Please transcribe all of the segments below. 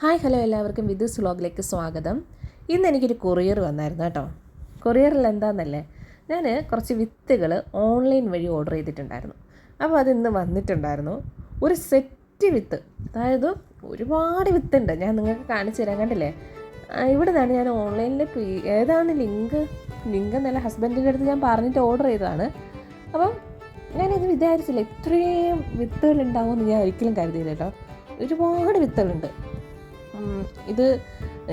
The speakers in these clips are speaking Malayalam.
ഹായ് ഹലോ എല്ലാവർക്കും വിദൂസ് വ്ലോഗിലേക്ക് സ്വാഗതം. ഇന്ന് എനിക്കൊരു കൊറിയർ വന്നായിരുന്നു കേട്ടോ. കൊറിയറിൽ എന്താണെന്നല്ലേ, ഞാൻ കുറച്ച് വിത്തുകൾ ഓൺലൈൻ വഴി ഓർഡർ ചെയ്തിട്ടുണ്ടായിരുന്നു. അപ്പോൾ അതിന്ന് വന്നിട്ടുണ്ടായിരുന്നു. ഒരു സെറ്റ് വിത്ത്, അതായത് ഒരുപാട് വിത്തുണ്ട്. ഞാൻ നിങ്ങൾക്ക് കാണിച്ചു തരാൻ, കണ്ടില്ലേ? ഇവിടെ നിന്നാണ് ഞാൻ ഓൺലൈനിൽ ഏതാണ് ലിങ്ക് എന്നല്ല, ഹസ്ബൻഡിൻ്റെ അടുത്ത് ഞാൻ പറഞ്ഞിട്ട് ഓർഡർ ചെയ്തതാണ്. അപ്പം ഞാനിത് വിചാരിച്ചില്ല ഇത്രയും വിത്തുകൾ ഉണ്ടാവുമെന്ന് ഞാൻ ഒരിക്കലും കരുതിയില്ല കേട്ടോ. ഒരുപാട് വിത്തുകളുണ്ട്. ഇത്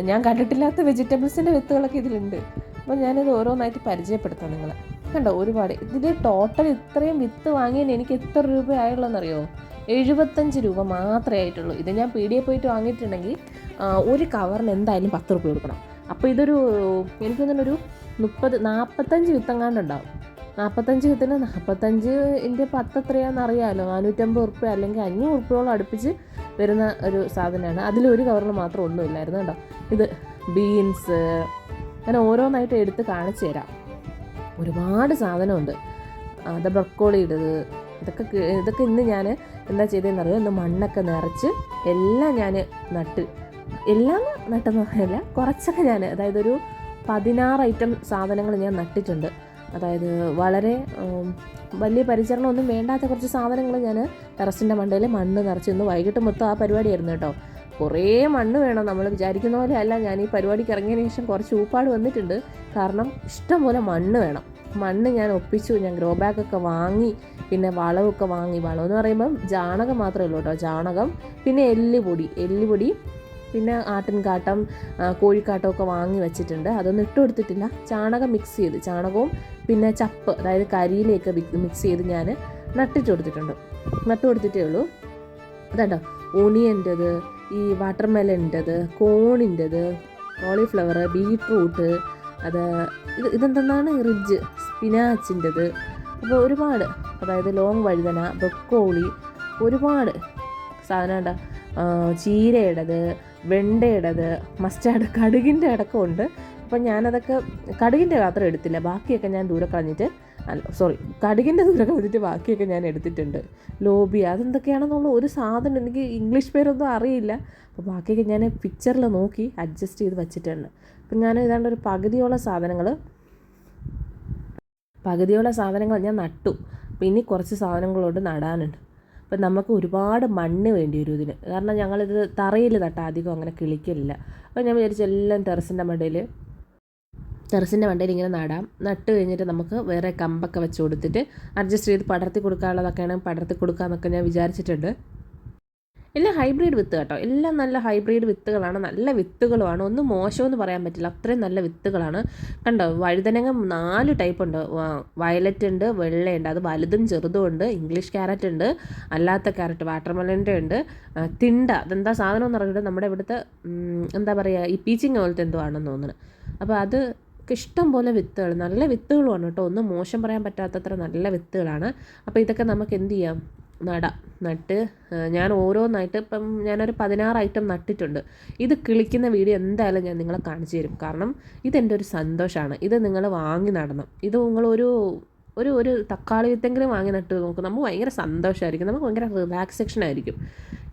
ഞാൻ കണ്ടിട്ടില്ലാത്ത വെജിറ്റബിൾസിൻ്റെ വിത്തുകളൊക്കെ ഇതിലുണ്ട്. അപ്പോൾ ഞാനിത് ഓരോന്നായിട്ട് പരിചയപ്പെടുത്താം നിങ്ങളെ. കണ്ടോ, ഒരുപാട്. ഇതിൽ ടോട്ടൽ ഇത്രയും വിത്ത് വാങ്ങിയാൽ എനിക്ക് എത്ര രൂപയായുള്ളതെന്നറിയോ? 75 രൂപ മാത്രമേ ആയിട്ടുള്ളൂ. ഇത് ഞാൻ പീടികയിൽ പോയിട്ട് വാങ്ങിയിട്ടുണ്ടെങ്കിൽ ഒരു കവറിന് എന്തായാലും 10 രൂപ കൊടുക്കണം. അപ്പോൾ ഇതൊരു എനിക്ക് തോന്നുന്നൊരു 45 വിത്തെങ്ങാണ്ടുണ്ടാവും. 45 വിത്തിന് 45 10 എത്രയാണെന്ന് അറിയാമല്ലോ. 450 ഉറുപ്പ്യ അല്ലെങ്കിൽ 500 ഉറുപ്പ്യോളം അടുപ്പിച്ച് വരുന്ന ഒരു സാധനമാണ്. അതിലൊരു കവറിൽ മാത്രം ഒന്നുമില്ലായിരുന്നു കേട്ടോ. ഇത് ബീൻസ്, അങ്ങനെ ഓരോന്നായിട്ട് എടുത്ത് കാണിച്ചു തരാം. ഒരുപാട് സാധനമുണ്ട്. അത് ബ്രക്കോളി ഇടത്, ഇതൊക്കെ ഇന്ന് ഞാൻ എന്താ ചെയ്തതെന്നറിയോ, ഇന്ന് മണ്ണൊക്കെ നിറച്ച് എല്ലാം ഞാൻ എല്ലാം നട്ടെന്ന് പറയില്ല, കുറച്ചൊക്കെ ഞാൻ, അതായത് ഒരു 16 ഐറ്റം സാധനങ്ങൾ ഞാൻ നട്ടിട്ടുണ്ട്. അതായത് വളരെ വലിയ പരിചരണമൊന്നും വേണ്ടാത്ത കുറച്ച് സാധനങ്ങൾ ഞാൻ ടെറസിൻ്റെ മണ്ടയിൽ മണ്ണ് നിറച്ച് ഇന്ന് വൈകിട്ട് മൊത്തം ആ പരിപാടിയായിരുന്നു കേട്ടോ. കുറേ മണ്ണ് വേണം, നമ്മൾ വിചാരിക്കുന്ന പോലെ അല്ല. ഞാൻ ഈ പരിപാടിക്ക് ഇറങ്ങിയതിന് ശേഷം കുറച്ച് ഊപ്പാട് വന്നിട്ടുണ്ട്. കാരണം ഇഷ്ടം പോലെ മണ്ണ് വേണം. മണ്ണ് ഞാൻ ഒപ്പിച്ചു. ഞാൻ ഗ്രോ ബാഗൊക്കെ വാങ്ങി, പിന്നെ വളമൊക്കെ വാങ്ങി. വളമെന്ന് പറയുമ്പം ചാണകം മാത്രമേ ഉള്ളൂ കേട്ടോ. ചാണകം, പിന്നെ എല്ലുപൊടി, പിന്നെ ആട്ടിൻകാട്ടം, കോഴിക്കാട്ടമൊക്കെ വാങ്ങി വെച്ചിട്ടുണ്ട്. അതൊന്നും ഇട്ട് കൊടുത്തിട്ടില്ല. ചാണകം മിക്സ് ചെയ്ത്, ചാണകവും പിന്നെ ചപ്പ്, അതായത് കരിയിലേക്ക് മിക്സ് ചെയ്ത് ഞാൻ നട്ടു കൊടുത്തിട്ടേ ഉള്ളൂ. അതുണ്ടോ, ഓണിയൻ്റെത്, ഈ വാട്ടർമെലൻ്റെത്, കോണിൻ്റെത്, കോളിഫ്ലവർ, ബീട്രൂട്ട്, ഇതെന്തെന്നാണ് റിഡ്ജ്, സ്പിനാച്ചിൻ്റെത്. അപ്പോൾ ഒരുപാട്, അതായത് ലോങ് വഴുതന, ബ്രക്കോളി, ഒരുപാട് സാധനം ഉണ്ടോ. ചീരയുടേത്, വെണ്ടയുടേത്, മസ്റ്റാർഡ്, കടുകിൻ്റെ അടക്കമുണ്ട്. അപ്പം ഞാനതൊക്കെ കടുകിൻ്റെ മാത്രം എടുത്തില്ല, ബാക്കിയൊക്കെ ഞാൻ കടുകിൻ്റെ ദൂരെ കളഞ്ഞിട്ട് ബാക്കിയൊക്കെ ഞാൻ എടുത്തിട്ടുണ്ട്. ലോബിയ, അതെന്തൊക്കെയാണെന്നുള്ള ഒരു സാധനം എനിക്ക് ഇംഗ്ലീഷ് പേരൊന്നും അറിയില്ല. അപ്പോൾ ബാക്കിയൊക്കെ ഞാൻ പിക്ചറിൽ നോക്കി അഡ്ജസ്റ്റ് ചെയ്ത് വെച്ചിട്ടുണ്ട്. അപ്പം ഞാൻ ഏതാണ്ട് ഒരു പകുതിയോളം സാധനങ്ങൾ ഞാൻ നട്ടു. പിന്നെ കുറച്ച് സാധനങ്ങളോട് നടാനുണ്ട്. അപ്പം നമുക്ക് ഒരുപാട് മണ്ണ് വേണ്ടി വരും ഇതിന്. കാരണം ഞങ്ങളിത് തറയിൽ നട്ടാൽ അധികം അങ്ങനെ കിളിക്കലില്ല. അപ്പോൾ ഞാൻ വിചാരിച്ചു എല്ലാം ടെറസിൻ്റെ മണ്ടയിൽ ഇങ്ങനെ നടാം. നട്ട് കഴിഞ്ഞിട്ട് നമുക്ക് വേറെ കമ്പൊക്കെ വെച്ച് കൊടുത്തിട്ട് അഡ്ജസ്റ്റ് ചെയ്ത് പടർത്തി കൊടുക്കാനുള്ളതൊക്കെയാണ് പടർത്തി കൊടുക്കാമെന്നൊക്കെ ഞാൻ വിചാരിച്ചിട്ടുണ്ട്. എല്ലാം ഹൈബ്രിഡ് വിത്ത് കേട്ടോ. എല്ലാം നല്ല ഹൈബ്രിഡ് വിത്തുകളാണ്, നല്ല വിത്തുകളുമാണ്. ഒന്നും മോശമെന്ന് പറയാൻ പറ്റില്ല, അത്രയും നല്ല വിത്തുകളാണ്. കണ്ടോ, വഴുതനങ്ങ 4 ടൈപ്പ് ഉണ്ട്. വയലറ്റ് ഉണ്ട്, വെള്ളയുണ്ട്, അത് വലുതും ചെറുതും ഉണ്ട്. ഇംഗ്ലീഷ് ക്യാരറ്റ് ഉണ്ട്, അല്ലാത്ത ക്യാരറ്റ്, വാട്ടർമെലൻ്റെ ഉണ്ട്. തിണ്ട, അതെന്താ സാധനം എന്ന് പറഞ്ഞിട്ട് നമ്മുടെ ഇവിടുത്തെ എന്താ പറയുക, ഈ പീച്ചിങ് പോലത്തെ എന്തോ ആണെന്ന് തോന്നുന്നു. അപ്പോൾ അത് ഇഷ്ടം പോലെ വിത്തുകൾ, നല്ല വിത്തുകളുമാണ് കേട്ടോ. ഒന്നും മോശം പറയാൻ പറ്റാത്തത്ര നല്ല വിത്തുകളാണ്. അപ്പോൾ ഇതൊക്കെ നമുക്ക് എന്ത് ചെയ്യാം, നട്ട് ഞാൻ ഓരോന്നായിട്ട് ഇപ്പം ഞാനൊരു 16 ഐറ്റം നട്ടിട്ടുണ്ട്. ഇത് കിളിക്കുന്ന വീഡിയോ എന്തായാലും ഞാൻ നിങ്ങളെ കാണിച്ചു തരും. കാരണം ഇതെൻ്റെ ഒരു സന്തോഷമാണ്. ഇത് നിങ്ങൾ വാങ്ങി നടണം. ഇത് നിങ്ങൾ ഒരു തക്കാളി വിത്തെങ്കിലും വാങ്ങി നട്ട് നോക്കും. നമുക്ക് ഭയങ്കര സന്തോഷമായിരിക്കും, നമുക്ക് ഭയങ്കര റിലാക്സേഷൻ ആയിരിക്കും.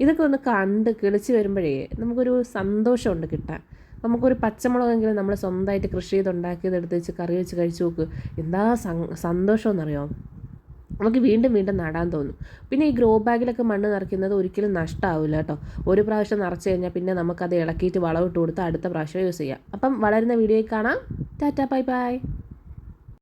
ഇതൊക്കെ ഒന്ന് കണ്ട് കിളിച്ച് വരുമ്പോഴേ നമുക്കൊരു സന്തോഷമുണ്ട് കിട്ടാൻ. നമുക്കൊരു പച്ചമുളകെങ്കിലും നമ്മൾ സ്വന്തമായിട്ട് കൃഷി ചെയ്തുണ്ടാക്കിയത് എടുത്ത് വെച്ച് കറി വെച്ച് കഴിച്ച് നോക്ക്, എന്താ സന്തോഷമെന്നറിയോ. നമുക്ക് വീണ്ടും നടാൻ തോന്നും. പിന്നെ ഈ ഗ്രോ ബാഗിലൊക്കെ മണ്ണ് നിറയ്ക്കുന്നത് ഒരിക്കലും നഷ്ടമാവില്ല കേട്ടോ. ഒരു പ്രാവശ്യം നിറച്ച് കഴിഞ്ഞാൽ പിന്നെ നമുക്കത് ഇളക്കിയിട്ട് വളമിട്ട് കൊടുത്ത് അടുത്ത പ്രാവശ്യം യൂസ് ചെയ്യാം. അപ്പം വളരുന്ന വീഡിയോയിൽ കാണാം. Tata, bye bye.